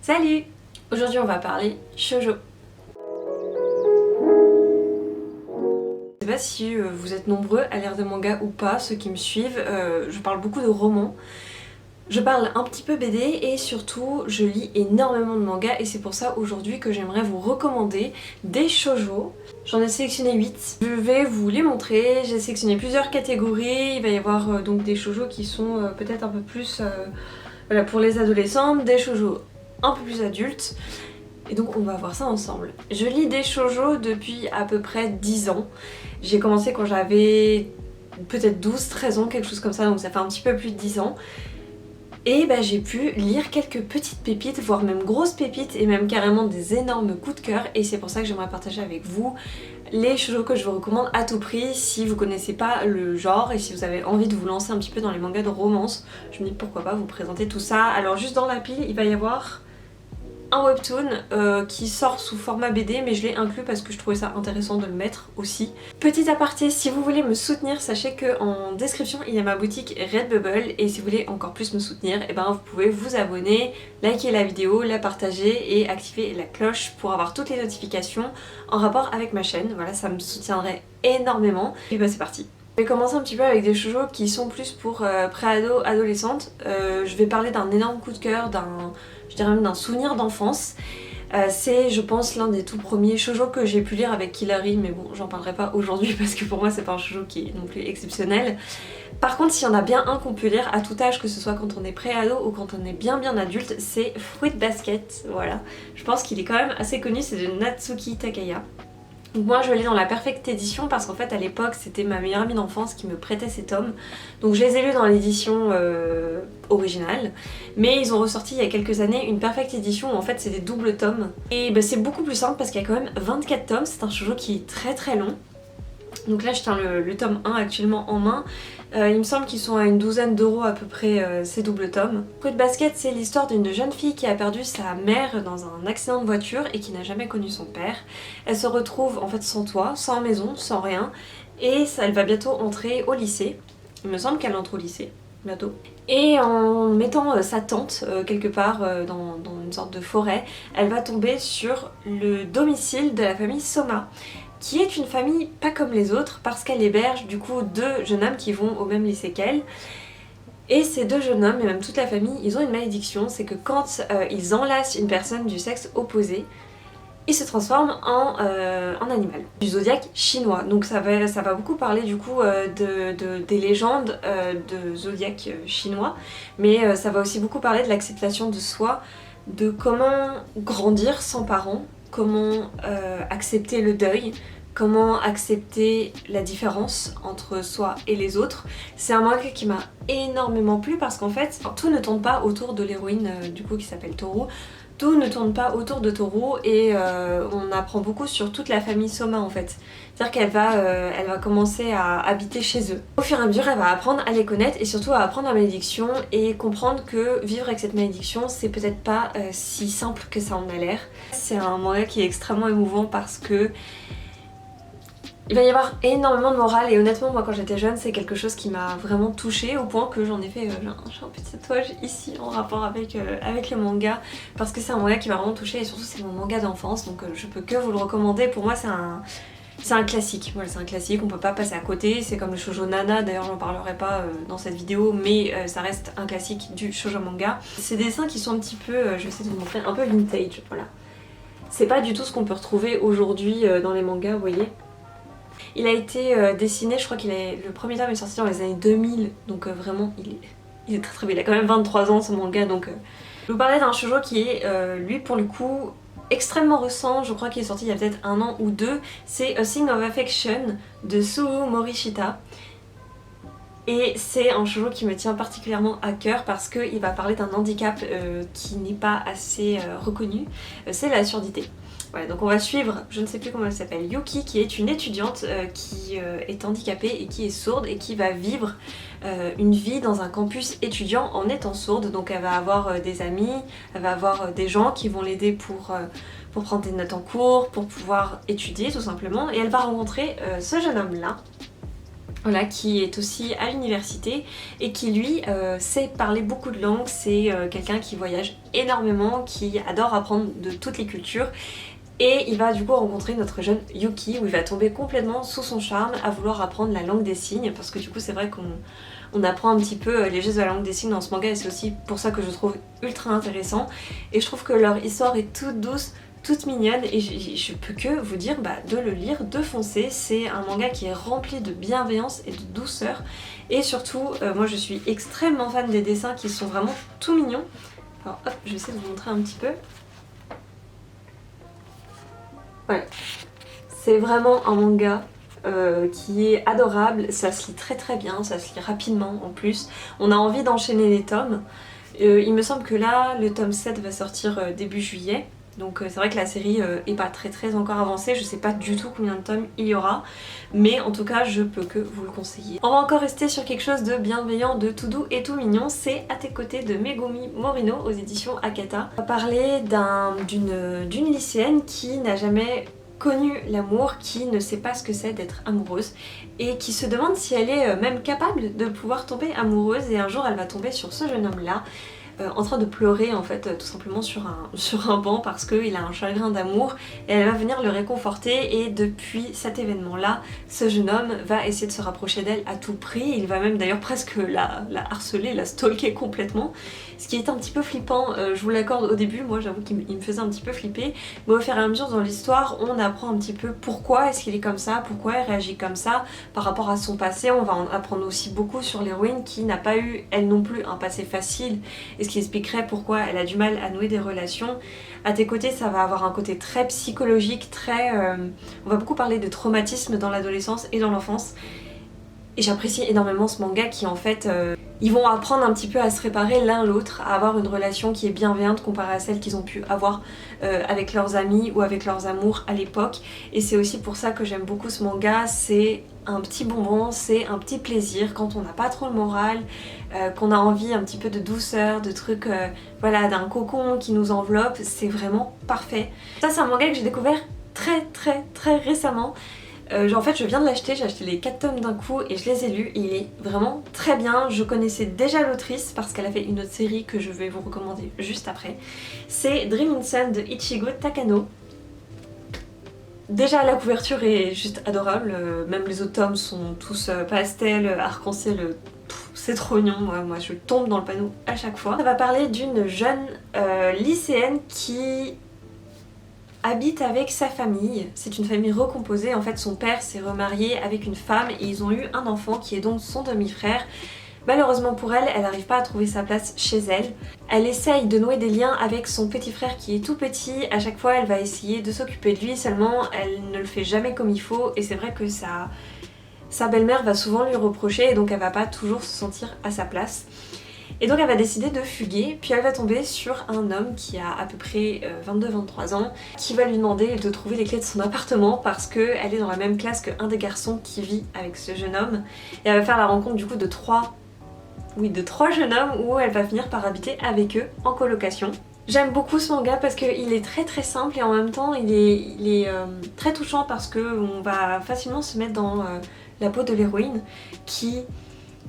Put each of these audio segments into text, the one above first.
Salut! Aujourd'hui on va parler shoujo. Je sais pas si vous êtes nombreux à lire des mangas ou pas, ceux qui me suivent, je parle beaucoup de romans. Je parle un petit peu BD et surtout je lis énormément de mangas et c'est pour ça aujourd'hui que j'aimerais vous recommander des shoujo. J'en ai sélectionné 8. Je vais vous les montrer, j'ai sélectionné plusieurs catégories, il va y avoir donc des shoujo qui sont peut-être un peu plus voilà, pour les adolescentes, des shoujo un peu plus adultes. Et donc on va voir ça ensemble. Je lis des shoujo depuis à peu près 10 ans. J'ai commencé quand j'avais peut-être 12-13 ans, quelque chose comme ça, donc ça fait un petit peu plus de 10 ans. Et bah, j'ai pu lire quelques petites pépites, voire même grosses pépites, et même carrément des énormes coups de cœur. Et c'est pour ça que j'aimerais partager avec vous les shoujo que je vous recommande à tout prix si vous connaissez pas le genre et si vous avez envie de vous lancer un petit peu dans les mangas de romance. Je me dis pourquoi pas vous présenter tout ça. Alors juste dans la pile, il va y avoir un webtoon qui sort sous format BD, mais je l'ai inclus parce que je trouvais ça intéressant de le mettre aussi. Petit aparté, si vous voulez me soutenir, sachez que en description il y a ma boutique Redbubble et si vous voulez encore plus me soutenir, et ben vous pouvez vous abonner, liker la vidéo, la partager et activer la cloche pour avoir toutes les notifications en rapport avec ma chaîne. Voilà, ça me soutiendrait énormément. Et ben c'est parti. Je vais commencer un petit peu avec des shoujo qui sont plus pour pré-ado, adolescentes. Je vais parler d'un énorme coup de cœur, je dirais même d'un souvenir d'enfance. C'est, je pense, l'un des tout premiers shoujo que j'ai pu lire avec Hilary, mais bon, j'en parlerai pas aujourd'hui parce que pour moi c'est pas un shoujo qui est non plus exceptionnel. Par contre, s'il y en a bien un qu'on peut lire à tout âge, que ce soit quand on est pré-ado ou quand on est bien adulte, c'est Fruit Basket, voilà. Je pense qu'il est quand même assez connu, c'est de Natsuki Takaya. Donc moi je lis dans la Perfect Edition parce qu'en fait à l'époque c'était ma meilleure amie d'enfance qui me prêtait ces tomes. Donc je les ai lus dans l'édition originale. Mais ils ont ressorti il y a quelques années une Perfect Edition où en fait c'est des doubles tomes. Et bah, c'est beaucoup plus simple parce qu'il y a quand même 24 tomes, c'est un shoujo qui est très long. Donc là je tiens le tome 1 actuellement en main. Il me semble qu'ils sont à une douzaine d'euros à peu près ces doubles tomes. Fruit Basket, c'est l'histoire d'une jeune fille qui a perdu sa mère dans un accident de voiture et qui n'a jamais connu son père. Elle se retrouve en fait sans toit, sans maison, sans rien et elle va bientôt entrer au lycée. Il me semble qu'elle entre au lycée bientôt. Et en mettant sa tente quelque part dans une sorte de forêt, elle va tomber sur le domicile de la famille Soma, qui est une famille pas comme les autres parce qu'elle héberge du coup deux jeunes hommes qui vont au même lycée qu'elle. Et ces deux jeunes hommes, et même toute la famille, ils ont une malédiction, c'est que quand ils enlacent une personne du sexe opposé, ils se transforment en animal. Du zodiaque chinois. Donc ça va beaucoup parler du coup des légendes de zodiaque chinois, mais ça va aussi beaucoup parler de l'acceptation de soi, de comment grandir sans parents, comment accepter le deuil, comment accepter la différence entre soi et les autres. C'est un manga qui m'a énormément plu parce qu'en fait tout ne tourne pas autour de l'héroïne du coup qui s'appelle Toru. Tout ne tourne pas autour de Toru et on apprend beaucoup sur toute la famille Soma en fait. C'est-à-dire qu'elle va commencer à habiter chez eux. Au fur et à mesure, elle va apprendre à les connaître et surtout à apprendre la malédiction et comprendre que vivre avec cette malédiction, c'est peut-être pas si simple que ça en a l'air. C'est un manga qui est extrêmement émouvant parce que il va y avoir énormément de morale et honnêtement moi quand j'étais jeune c'est quelque chose qui m'a vraiment touchée au point que j'en ai fait un petit tatouage ici en rapport avec le manga parce que c'est un manga qui m'a vraiment touchée et surtout c'est mon manga d'enfance donc je peux que vous le recommander. Pour moi c'est un classique, voilà, c'est un classique, on peut pas passer à côté, c'est comme le shoujo Nana, d'ailleurs j'en parlerai pas dans cette vidéo mais ça reste un classique du shoujo manga. Ces dessins qui sont un petit peu, je vais essayer de vous montrer, un peu vintage, voilà. C'est pas du tout ce qu'on peut retrouver aujourd'hui dans les mangas, vous voyez. Il a été dessiné, je crois le premier tome est sorti dans les années 2000, donc vraiment il est très bien, il a quand même 23 ans ce manga, donc je vous parlais d'un shoujo qui est lui pour le coup extrêmement récent, je crois qu'il est sorti il y a peut-être un an ou deux, c'est A Thing of Affection de Suo Morishita. Et c'est un shoujo qui me tient particulièrement à cœur parce qu'il va parler d'un handicap qui n'est pas assez reconnu, c'est la surdité. Voilà, donc on va suivre, je ne sais plus comment elle s'appelle, Yuki, qui est une étudiante qui est handicapée et qui est sourde et qui va vivre une vie dans un campus étudiant en étant sourde. Donc elle va avoir des amis, elle va avoir des gens qui vont l'aider pour prendre des notes en cours, pour pouvoir étudier tout simplement. Et elle va rencontrer ce jeune homme là Voilà, qui est aussi à l'université et qui lui sait parler beaucoup de langues, c'est quelqu'un qui voyage énormément, qui adore apprendre de toutes les cultures. Et il va du coup rencontrer notre jeune Yuki où il va tomber complètement sous son charme à vouloir apprendre la langue des signes, parce que du coup c'est vrai qu'on apprend un petit peu les gestes de la langue des signes dans ce manga et c'est aussi pour ça que je trouve ultra intéressant. Et je trouve que leur histoire est toute douce, toute mignonne et je peux que vous dire de le lire, de foncer. C'est un manga qui est rempli de bienveillance et de douceur et surtout moi je suis extrêmement fan des dessins qui sont vraiment tout mignons. Alors hop, je vais essayer de vous montrer un petit peu. Voilà. C'est vraiment un manga qui est adorable, ça se lit très très bien, ça se lit rapidement en plus. On a envie d'enchaîner les tomes. Il me semble que là, le tome 7 va sortir début juillet. Donc c'est vrai que la série est pas très encore avancée, je sais pas du tout combien de tomes il y aura, mais en tout cas je peux que vous le conseiller. On va encore rester sur quelque chose de bienveillant, de tout doux et tout mignon, c'est À tes côtés de Megumi Morino aux éditions Akata. On va parler d'une lycéenne qui n'a jamais connu l'amour, qui ne sait pas ce que c'est d'être amoureuse et qui se demande si elle est même capable de pouvoir tomber amoureuse, et un jour elle va tomber sur ce jeune homme là en train de pleurer en fait tout simplement sur un banc parce qu'il a un chagrin d'amour, et elle va venir le réconforter. Et depuis cet événement là, ce jeune homme va essayer de se rapprocher d'elle à tout prix. Il va même d'ailleurs presque la harceler, la stalker complètement, ce qui est un petit peu flippant, je vous l'accorde. Au début moi j'avoue qu'il me faisait un petit peu flipper, mais au fur et à mesure dans l'histoire on apprend un petit peu pourquoi est-ce qu'il est comme ça, pourquoi elle réagit comme ça par rapport à son passé. On va en apprendre aussi beaucoup sur l'héroïne qui n'a pas eu elle non plus un passé facile, et ce qui expliquerait pourquoi elle a du mal à nouer des relations. À tes côtés, ça va avoir un côté très psychologique, très... on va beaucoup parler de traumatisme dans l'adolescence et dans l'enfance. Et j'apprécie énormément ce manga qui en fait... ils vont apprendre un petit peu à se réparer l'un l'autre, à avoir une relation qui est bienveillante comparée à celle qu'ils ont pu avoir avec leurs amis ou avec leurs amours à l'époque. Et c'est aussi pour ça que j'aime beaucoup ce manga, c'est un petit bonbon, c'est un petit plaisir quand on n'a pas trop le moral, qu'on a envie un petit peu de douceur, de trucs, voilà, d'un cocon qui nous enveloppe, c'est vraiment parfait. Ça c'est un manga que j'ai découvert très récemment. En fait je viens de l'acheter, j'ai acheté les 4 tomes d'un coup et je les ai lus et il est vraiment très bien. Je connaissais déjà l'autrice parce qu'elle a fait une autre série que je vais vous recommander juste après. C'est Dream in Sun de Ichigo Takano. Déjà la couverture est juste adorable, même les autres tomes sont tous pastel, arc-en-ciel, c'est trop mignon, moi je tombe dans le panneau à chaque fois. Ça va parler d'une jeune lycéenne qui habite avec sa famille. C'est une famille recomposée, en fait son père s'est remarié avec une femme et ils ont eu un enfant qui est donc son demi-frère. Malheureusement pour elle, elle n'arrive pas à trouver sa place chez elle. Elle essaye de nouer des liens avec son petit frère qui est tout petit. À chaque fois, elle va essayer de s'occuper de lui, seulement elle ne le fait jamais comme il faut. Et c'est vrai que sa belle-mère va souvent lui reprocher et donc elle va pas toujours se sentir à sa place. Et donc elle va décider de fuguer, puis elle va tomber sur un homme qui a à peu près 22-23 ans, qui va lui demander de trouver les clés de son appartement parce qu'elle est dans la même classe qu'un des garçons qui vit avec ce jeune homme. Et elle va faire la rencontre du coup de trois jeunes hommes où elle va finir par habiter avec eux en colocation. J'aime beaucoup ce manga parce qu'il est très simple et en même temps il est très touchant parce qu'on va facilement se mettre dans la peau de l'héroïne qui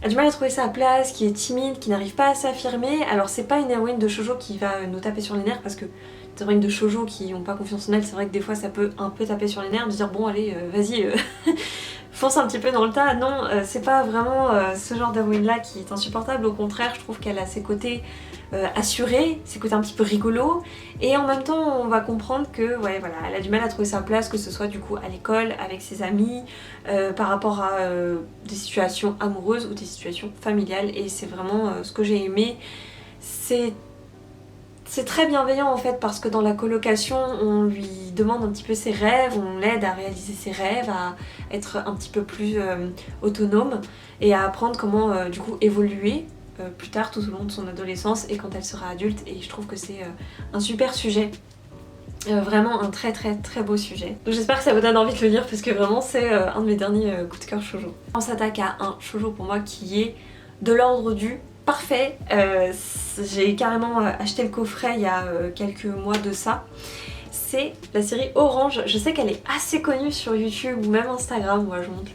a du mal à trouver sa place, qui est timide, qui n'arrive pas à s'affirmer. Alors c'est pas une héroïne de shoujo qui va nous taper sur les nerfs parce que les héroïnes de shoujo qui n'ont pas confiance en elles, c'est vrai que des fois ça peut un peu taper sur les nerfs, de dire bon allez vas-y fonce un petit peu dans le tas. Non, c'est pas vraiment ce genre d'héroïne là qui est insupportable, au contraire je trouve qu'elle a ses côtés assurés, ses côtés un petit peu rigolos, et en même temps on va comprendre que ouais voilà, elle a du mal à trouver sa place, que ce soit du coup à l'école, avec ses amis, par rapport à des situations amoureuses ou des situations familiales, et c'est vraiment ce que j'ai aimé. C'est très bienveillant en fait parce que dans la colocation on lui demande un petit peu ses rêves, on l'aide à réaliser ses rêves, à être un petit peu plus autonome et à apprendre comment du coup évoluer plus tard tout au long de son adolescence et quand elle sera adulte, et je trouve que c'est un super sujet. Vraiment un très beau sujet. Donc j'espère que ça vous donne envie de le lire parce que vraiment c'est un de mes derniers coups de cœur shoujo. On s'attaque à un shoujo pour moi qui est de l'ordre du parfait. J'ai carrément acheté le coffret il y a quelques mois de ça. C'est la série Orange. Je sais qu'elle est assez connue sur YouTube ou même Instagram. Moi je vous montre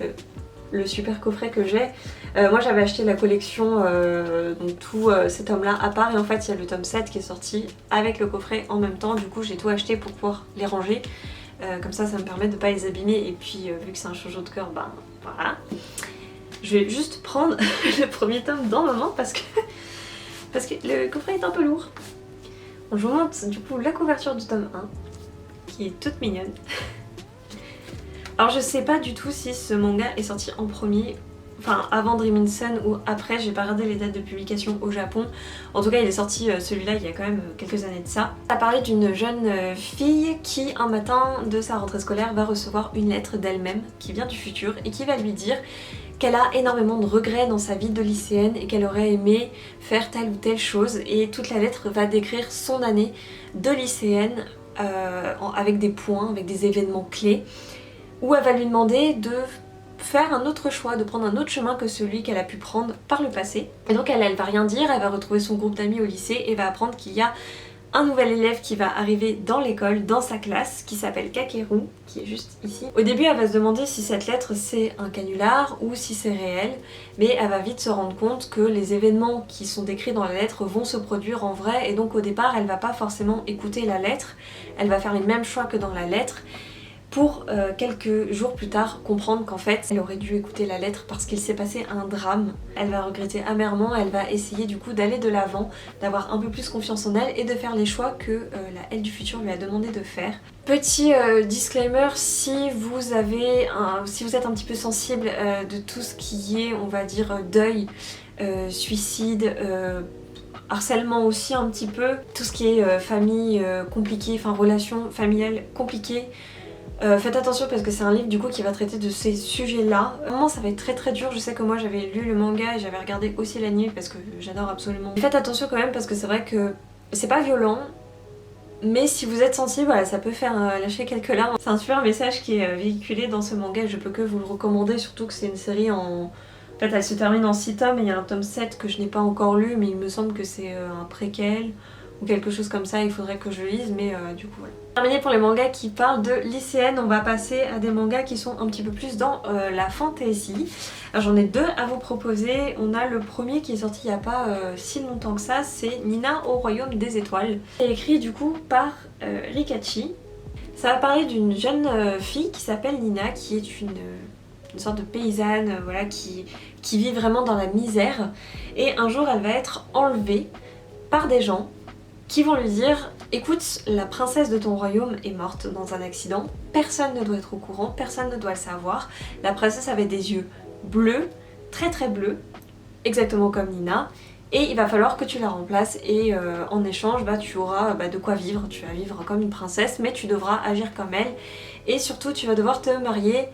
le super coffret que j'ai. Moi j'avais acheté la collection, donc tout ces tomes là à part, et en fait il y a le tome 7 qui est sorti avec le coffret en même temps, du coup j'ai tout acheté pour pouvoir les ranger. Comme ça me permet de ne pas les abîmer, et puis vu que c'est un shoujo de cœur, ben voilà. Je vais juste prendre le premier tome dans ma main parce que le coffret est un peu lourd. Bon, je vous montre du coup la couverture du tome 1 qui est toute mignonne. Alors je sais pas du tout si ce manga est sorti en premier, enfin avant Dream in Sun ou après, j'ai pas regardé les dates de publication au Japon. En tout cas il est sorti celui-là il y a quand même quelques années de ça. Ça parlait d'une jeune fille qui un matin de sa rentrée scolaire va recevoir une lettre d'elle-même qui vient du futur et qui va lui dire qu'elle a énormément de regrets dans sa vie de lycéenne et qu'elle aurait aimé faire telle ou telle chose, et toute la lettre va décrire son année de lycéenne avec des points, avec des événements clés, où elle va lui demander de faire un autre choix, de prendre un autre chemin que celui qu'elle a pu prendre par le passé. Et donc elle va rien dire, elle va retrouver son groupe d'amis au lycée et va apprendre qu'il y a un nouvel élève qui va arriver dans l'école, dans sa classe, qui s'appelle Kakeru, qui est juste ici. Au début elle va se demander si cette lettre c'est un canular ou si c'est réel, mais elle va vite se rendre compte que les événements qui sont décrits dans la lettre vont se produire en vrai, et donc au départ elle va pas forcément écouter la lettre, elle va faire les mêmes choix que dans la lettre, pour quelques jours plus tard comprendre qu'en fait elle aurait dû écouter la lettre parce qu'il s'est passé un drame. Elle va regretter amèrement, elle va essayer du coup d'aller de l'avant, d'avoir un peu plus confiance en elle et de faire les choix que la elle du futur lui a demandé de faire. Petit disclaimer, si vous êtes un petit peu sensible de tout ce qui est, on va dire, deuil, suicide, harcèlement aussi un petit peu, tout ce qui est famille compliquée, enfin relations familiales compliquées, faites attention parce que c'est un livre du coup qui va traiter de ces sujets-là. Vraiment ça va être très très dur, je sais que moi j'avais lu le manga et j'avais regardé aussi l'anime parce que j'adore absolument. Faites attention quand même parce que c'est vrai que c'est pas violent, mais si vous êtes sensible, voilà, ça peut faire lâcher quelques larmes. C'est un super message qui est véhiculé dans ce manga et je peux que vous le recommander, surtout que c'est une série en... En fait elle se termine en 6 tomes et il y a un tome 7 que je n'ai pas encore lu, mais il me semble que c'est un préquel ou quelque chose comme ça, il faudrait que je lise, mais du coup voilà. Terminé pour les mangas qui parlent de lycéennes, on va passer à des mangas qui sont un petit peu plus dans la fantasy. Alors j'en ai deux à vous proposer. On a le premier qui est sorti il n'y a pas si longtemps que ça, c'est Nina au royaume des étoiles. C'est écrit du coup par Rikachi. Ça va parler d'une jeune fille qui s'appelle Nina, qui est une sorte de paysanne, voilà, qui vit vraiment dans la misère. Et un jour elle va être enlevée par des gens qui vont lui dire: écoute, la princesse de ton royaume est morte dans un accident, personne ne doit être au courant, personne ne doit le savoir. La princesse avait des yeux bleus, très très bleus, exactement comme Nina, et il va falloir que tu la remplaces, et en échange tu auras de quoi vivre, tu vas vivre comme une princesse, mais tu devras agir comme elle, et surtout tu vas devoir te marier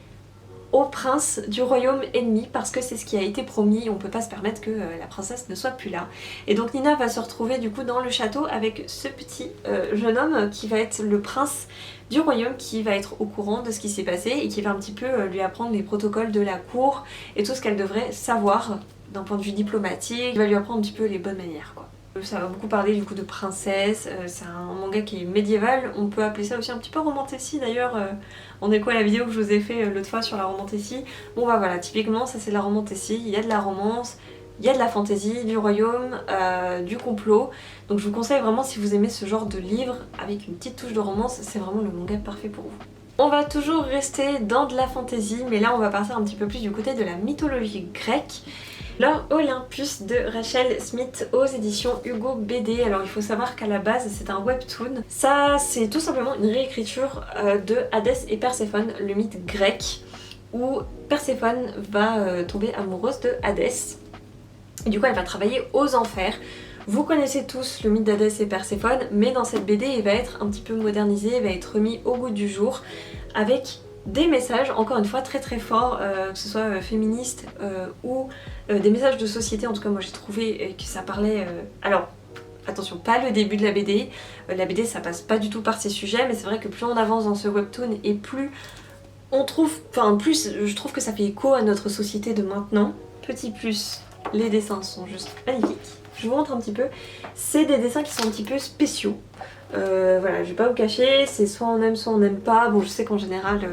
au prince du royaume ennemi parce que c'est ce qui a été promis, on peut pas se permettre que la princesse ne soit plus là. Et donc Nina va se retrouver du coup dans le château avec ce petit jeune homme qui va être le prince du royaume, qui va être au courant de ce qui s'est passé et qui va un petit peu lui apprendre les protocoles de la cour et tout ce qu'elle devrait savoir d'un point de vue diplomatique. Il va lui apprendre un petit peu les bonnes manières quoi. Ça va beaucoup parler du coup de princesse, c'est un manga qui est médiéval, on peut appeler ça aussi un petit peu romantasy d'ailleurs, en écho à la vidéo que je vous ai fait l'autre fois sur la romantasy. Bon bah voilà, typiquement ça c'est la romantasy, il y a de la romance, il y a de la fantasy, du royaume, du complot, donc je vous conseille vraiment, si vous aimez ce genre de livre avec une petite touche de romance, c'est vraiment le manga parfait pour vous. On va toujours rester dans de la fantasy, mais là on va partir un petit peu plus du côté de la mythologie grecque. L'Or Olympus de Rachel Smith aux éditions Hugo BD. Alors il faut savoir qu'à la base c'est un webtoon. Ça c'est tout simplement une réécriture de Hadès et Perséphone, le mythe grec, où Perséphone va tomber amoureuse de Hadès. Et du coup elle va travailler aux enfers. Vous connaissez tous le mythe d'Hadès et Perséphone, mais dans cette BD il va être un petit peu modernisé, il va être remis au goût du jour avec des messages, encore une fois très très forts, que ce soit féministes ou des messages de société. En tout cas moi j'ai trouvé que ça parlait... Alors attention, pas le début de la BD, la BD ça passe pas du tout par ces sujets, mais c'est vrai que plus on avance dans ce webtoon et plus on trouve... Enfin plus je trouve que ça fait écho à notre société de maintenant. Petit plus, les dessins sont juste magnifiques. Je vous montre un petit peu, c'est des dessins qui sont un petit peu spéciaux. Voilà, je vais pas vous cacher, c'est soit on aime pas. Bon, je sais qu'en général,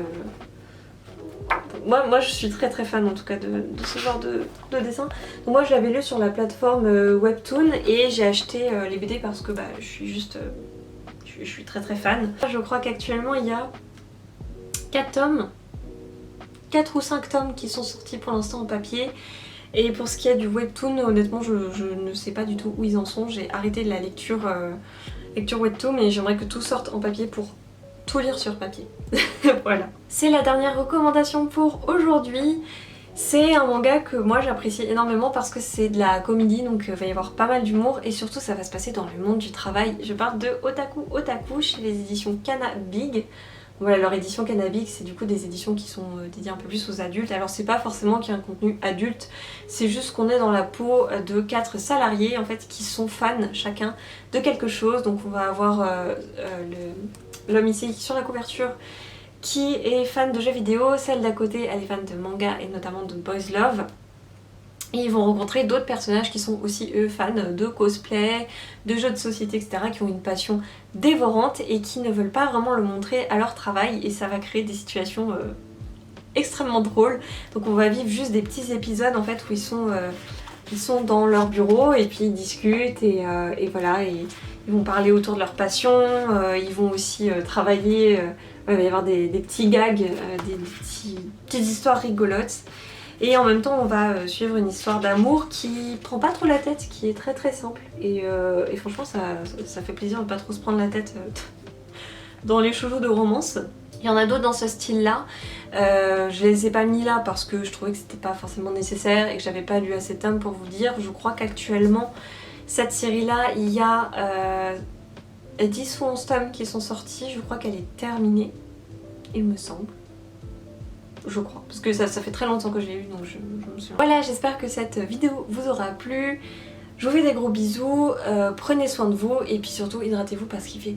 moi je suis très fan en tout cas de ce genre de dessin. Donc moi je l'avais lu sur la plateforme Webtoon et j'ai acheté les BD parce que je suis juste... je suis très fan. Je crois qu'actuellement il y a 4 tomes, 4 ou 5 tomes qui sont sortis pour l'instant en papier. Et pour ce qui est du webtoon, honnêtement je ne sais pas du tout où ils en sont. J'ai arrêté la lecture webtoon et j'aimerais que tout sorte en papier pour tout lire sur papier. Voilà. C'est la dernière recommandation pour aujourd'hui. C'est un manga que moi j'apprécie énormément parce que c'est de la comédie, donc il va y avoir pas mal d'humour et surtout ça va se passer dans le monde du travail. Je parle de Otaku Otaku chez les éditions Kana Big. Voilà, leur édition Kana Big, c'est du coup des éditions qui sont dédiées un peu plus aux adultes. Alors c'est pas forcément qu'il y a un contenu adulte, c'est juste qu'on est dans la peau de 4 salariés en fait qui sont fans chacun de quelque chose. Donc on va avoir l'homme ici sur la couverture qui est fan de jeux vidéo, celle d'à côté elle est fan de manga et notamment de Boys Love. Et ils vont rencontrer d'autres personnages qui sont aussi eux fans de cosplay, de jeux de société, etc. qui ont une passion dévorante et qui ne veulent pas vraiment le montrer à leur travail et ça va créer des situations extrêmement drôles. Donc on va vivre juste des petits épisodes en fait où ils sont dans leur bureau et puis ils discutent et voilà, et ils vont parler autour de leur passion, ils vont aussi travailler, il va y avoir des petits gags, des petites histoires rigolotes. Et en même temps on va suivre une histoire d'amour qui prend pas trop la tête, qui est très simple et franchement ça fait plaisir de pas trop se prendre la tête dans les shoujo de romance. Il y en a d'autres dans ce style là, je les ai pas mis là parce que je trouvais que c'était pas forcément nécessaire et que j'avais pas lu assez de tomes pour vous dire. Je crois qu'actuellement cette série là il y a 10 ou 11 tomes qui sont sortis, je crois qu'elle est terminée, il me semble. Je crois, parce que ça fait très longtemps que je l'ai lu donc je me souviens. Voilà, j'espère que cette vidéo vous aura plu. Je vous fais des gros bisous, prenez soin de vous et puis surtout hydratez-vous parce qu'il fait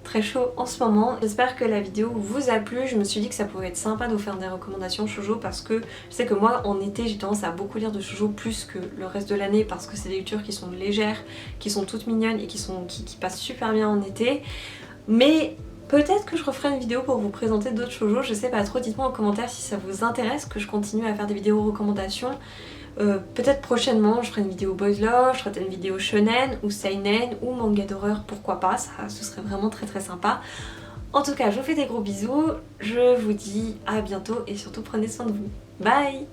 très chaud en ce moment. J'espère que la vidéo vous a plu, je me suis dit que ça pouvait être sympa de vous faire des recommandations shoujo parce que je sais que moi en été j'ai tendance à beaucoup lire de shoujo plus que le reste de l'année parce que c'est des lectures qui sont légères, qui sont toutes mignonnes et qui passent super bien en été. Mais peut-être que je referai une vidéo pour vous présenter d'autres shoujo, je sais pas trop, dites-moi en commentaire si ça vous intéresse que je continue à faire des vidéos recommandations. Peut-être prochainement je ferai une vidéo Boys Love, je ferai une vidéo shonen ou seinen ou manga d'horreur, pourquoi pas, ce serait vraiment très sympa. En tout cas je vous fais des gros bisous, je vous dis à bientôt et surtout prenez soin de vous. Bye.